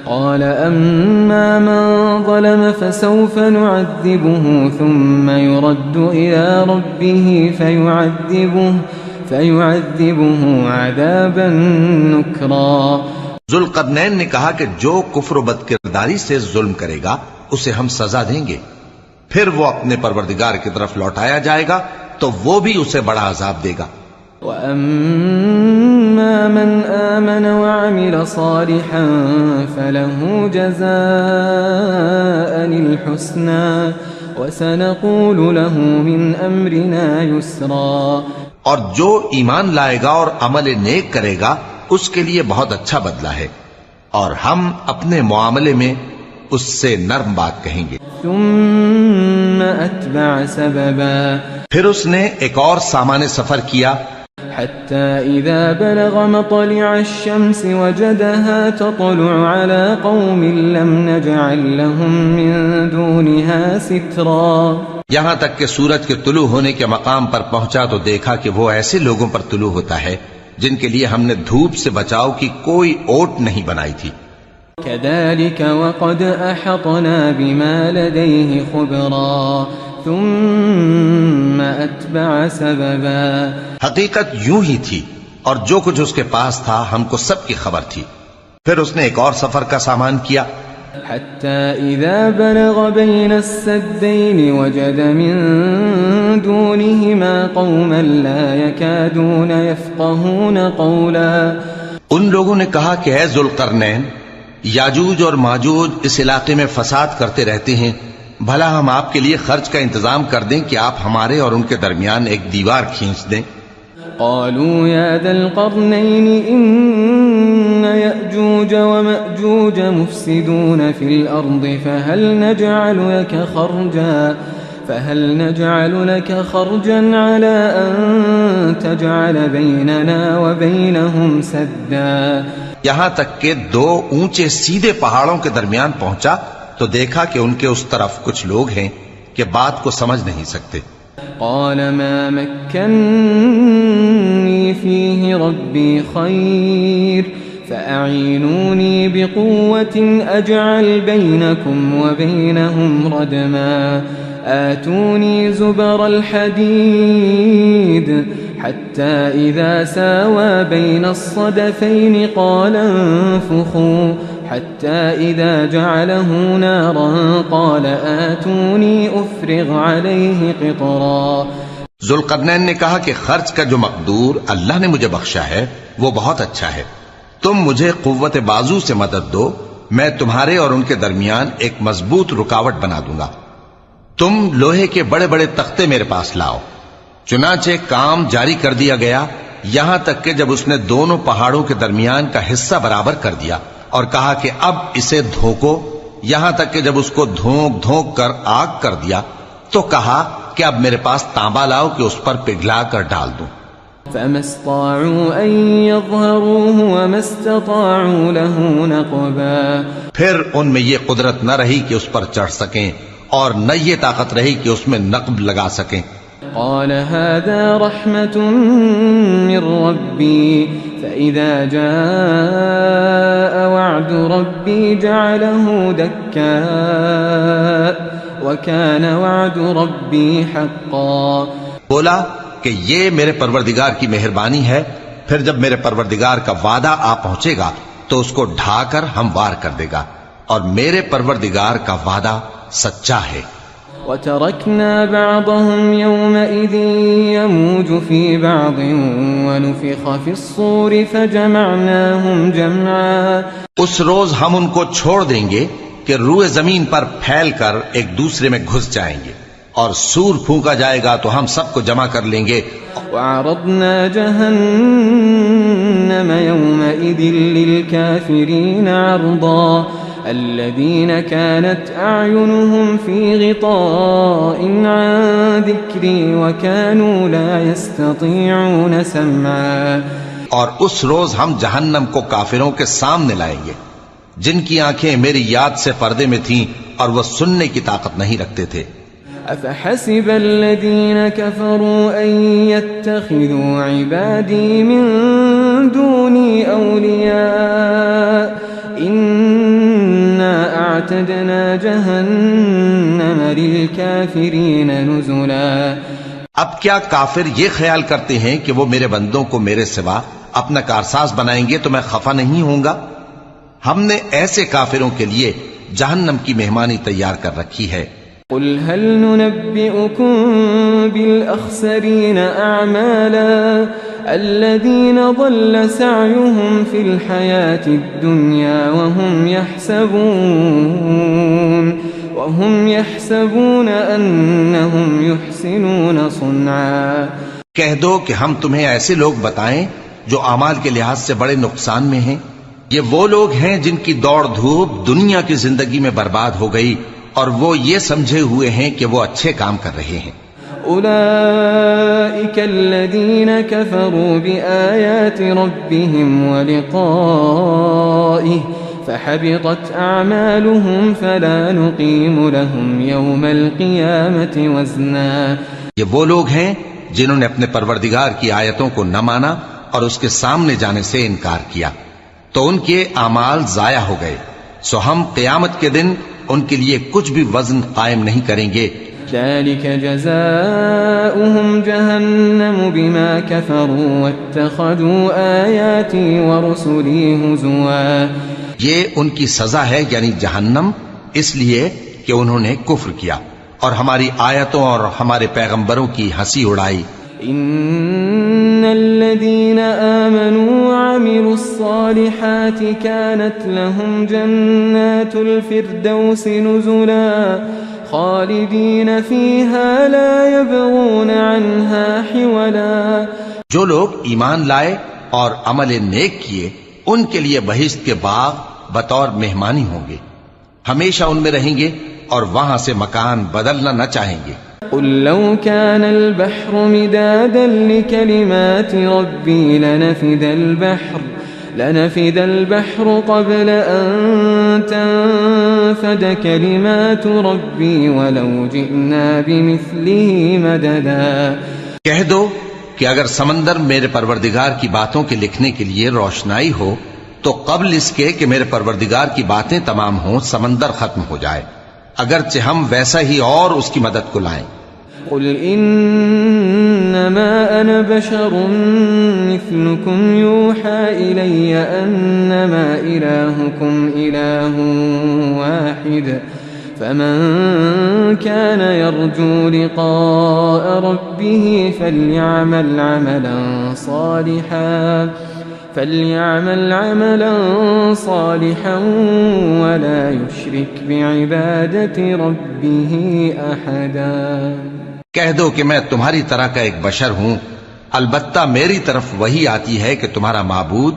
قال أما من ظلم فسوف نعذبه ثم يرد إلى ربه فيعذبه عذابا نكرا. ذوالقرنین نے کہا کہ جو کفر و بد کرداری سے ظلم کرے گا اسے ہم سزا دیں گے، پھر وہ اپنے پروردگار کی طرف لوٹایا جائے گا تو وہ بھی اسے بڑا عذاب دے گا. وَأَمَّا مَنْ آمَنَ وَعَمِلَ صَالِحًا فَلَهُ جَزَاءً الْحُسْنَى وَسَنَقُولُ لَهُ مِنْ أَمْرِنَا يُسْرًا. اور جو ایمان لائے گا اور عمل نیک کرے گا اس کے لیے بہت اچھا بدلہ ہے، اور ہم اپنے معاملے میں اس سے نرم بات کہیں گے. ثم أتبع سببا. پھر اس نے ایک اور سامان سفر کیا حتى إذا بلغ مطلع الشمس وجدها تطلع على قوم لم نجعل لهم من دونها سترا. یہاں تک کہ سورج کے طلوع ہونے کے مقام پر پہنچا تو دیکھا کہ وہ ایسے لوگوں پر طلوع ہوتا ہے جن کے لیے ہم نے دھوپ سے بچاؤ کی کوئی اوٹ نہیں بنائی تھی. كذلك وقد أحطنا بما لديه خبرا ثم أتبع سببا. حقیقت یوں ہی تھی، اور جو کچھ اس کے پاس تھا ہم کو سب کی خبر تھی. پھر اس نے ایک اور سفر کا سامان کیا حتى إذا بلغ بين السدين وجد من دونهما قوما لا يكادون يفقهون قولا. ان لوگوں نے کہا کہ اے ذوالقرنین، یاجوج اور ماجوج اس علاقے میں فساد کرتے رہتے ہیں، بھلا ہم آپ کے لیے خرچ کا انتظام کر دیں کہ آپ ہمارے اور ان کے درمیان ایک دیوار کھینچ دیں. قالوا يا ذا القرنين إن يأجوج ومأجوج مفسدون في الأرض فهل نجعل لك خرجا على أن تجعل بيننا وبينهم سدا؟ یہاں تک کہ دو اونچے سیدھے پہاڑوں کے درمیان پہنچا تو دیکھا کہ ان کے اس طرف کچھ لوگ ہیں کہ بات کو سمجھ نہیں سکتے. قال ما مكنني فيه ربي خير فأعينوني بقوة أجعل بينكم وبينهم ردما آتوني زبر الحديد حتى إذا ساوى بين الصدفين قال انفخوا حتى إذا جعله نارا قال آتوني أفرغ عليه قطرا. ذوالقرنین نے کہا کہ خرچ کا جو مقدور اللہ نے مجھے بخشا ہے وہ بہت اچھا ہے. تم مجھے قوت بازو سے مدد دو، میں تمہارے اور ان کے درمیان ایک مضبوط رکاوٹ بنا دوں گا. تم لوہے کے بڑے بڑے تختے میرے پاس لاؤ. چنانچہ کام جاری کر دیا گیا یہاں تک کہ جب اس نے دونوں پہاڑوں کے درمیان کا حصہ برابر کر دیا اور کہا کہ اب اسے دھوکو، یہاں تک کہ جب اس کو دھونک دھونک کر آگ کر دیا تو کہا کہ اب میرے پاس تانبا لاؤ کہ اس پر پگھلا کر ڈال دوں. فما استطاعوا أن يظهروه وما استطاعوا له نقبا. پھر ان میں یہ قدرت نہ رہی کہ اس پر چڑھ سکیں اور نہ یہ طاقت رہی کہ اس میں نقب لگا سکیں. قال هذا رحمة من ربي فإذا جاء وعد ربي جعله دكاء وكان وعد ربي حقا. بولا کہ یہ میرے پروردگار کی مہربانی ہے، پھر جب میرے پروردگار کا وعدہ آ پہنچے گا تو اس کو ڈھا کر ہموار کر دے گا، اور میرے پروردگار کا وعدہ سچا ہے. وَتَرَكْنَا بَعْضَهُمْ يَوْمَئِذٍ يَمُوجُ فِي بَعْضٍ وَنُفِخَ فِي الصُّورِ فَجَمَعْنَاهُمْ جَمْعًا. اس روز ہم ان کو چھوڑ دیں گے کہ روئے زمین پر پھیل کر ایک دوسرے میں گھس جائیں گے، اور سور پھونکا جائے گا تو ہم سب کو جمع کر لیں گے. وَعَرَضْنَا جَهَنَّمَ يَوْمَئِذٍ لِلْكَافِرِينَ عَرْضًا الذين كانت أعينهم في غطاء عن ذكري وكانوا لا يستطيعون سمعا. اور اس روز ہم جہنم کو کافروں کے سامنے لائیں گے جن کی آنکھیں میری یاد سے پردے میں تھیں اور وہ سننے کی طاقت نہیں رکھتے تھے. أفحسب الذين كفروا أن يتخذوا عبادي من دوني أولياء إنا أعتدنا جهنم للكافرين نزلا. اب کیا کافر یہ خیال کرتے ہیں کہ وہ میرے بندوں کو میرے سوا اپنا کارساز بنائیں گے تو میں خفا نہیں ہوں گا؟ ہم نے ایسے کافروں کے لیے جہنم کی مہمانی تیار کر رکھی ہے. قل هل ننبئكم بالأخسرين أعمالا الذين ضل سعيهم في الحياة الدنيا وهم يحسبون أنهم يحسنون صنعا. کہہ دو کہ ہم تمہیں ایسے لوگ بتائیں جو اعمال کے لحاظ سے بڑے نقصان میں ہیں. یہ وہ لوگ ہیں جن کی دوڑ دھوپ دنیا کی زندگی میں برباد ہو گئی اور وہ یہ سمجھے ہوئے ہیں کہ وہ اچھے کام کر رہے ہیں. أولئك الذين كفروا بآيات ربهم ولقائه فحبطت أعمالهم فلا نقيم لهم يوم القيامة وزنا. یہ وہ لوگ ہیں جنہوں نے اپنے پروردگار کی آیتوں کو نہ مانا اور اس کے سامنے جانے سے انکار کیا تو ان کے اعمال ضائع ہو گئے، سو ہم قیامت کے دن ان کے لیے کچھ بھی وزن قائم نہیں کریں گے. ذلك جزاؤهم جهنم بما كفروا واتخذوا آياتي ورسلي هزوا. یہ ان کی سزا ہے یعنی جہنم، اس لیے کہ انہوں نے کفر کیا اور ہماری آیتوں اور ہمارے پیغمبروں کی ہنسی اڑائی. ان الذين آمنوا وعملوا الصالحات كانت لهم جنات الفردوس نزلا خالدين فيها لا يبغون عنها حولا. جو لوگ ایمان لائے اور عمل نیک کیے ان کے لیے بہشت کے باغ بطور مہمانی ہوں گے، ہمیشہ ان میں رہیں گے اور وہاں سے مکان بدلنا نہ چاہیں گے. قل لو كان البحر مدادا لكلمات ربي لنفد البحر قبل أن تنفد كلمات ربي ولو جئنا بمثله مددا. کہہ دو کہ اگر سمندر میرے پروردگار کی باتوں کے لکھنے کے لیے روشنائی ہو تو قبل اس کے کہ میرے پروردگار کی باتیں تمام ہوں سمندر ختم ہو جائے، اگرچہ ہم ویسا ہی اور اس کی مدد کو لائیں. قل إنما أنا بشر مثلكم يوحى إلي أنما إلهكم إله واحد فمن كان يرجو لقاء ربه فليعمل عملا صالحا ولا يشرك بعبادة ربه أحدا. کہہ دو کہ میں تمہاری طرح کا ایک بشر ہوں، البتہ میری طرف وہی آتی ہے کہ تمہارا معبود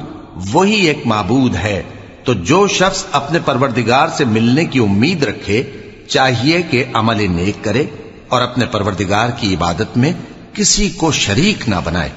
وہی ایک معبود ہے، تو جو شخص اپنے پروردگار سے ملنے کی امید رکھے چاہیے کہ عمل نیک کرے اور اپنے پروردگار کی عبادت میں کسی کو شریک نہ بنائے.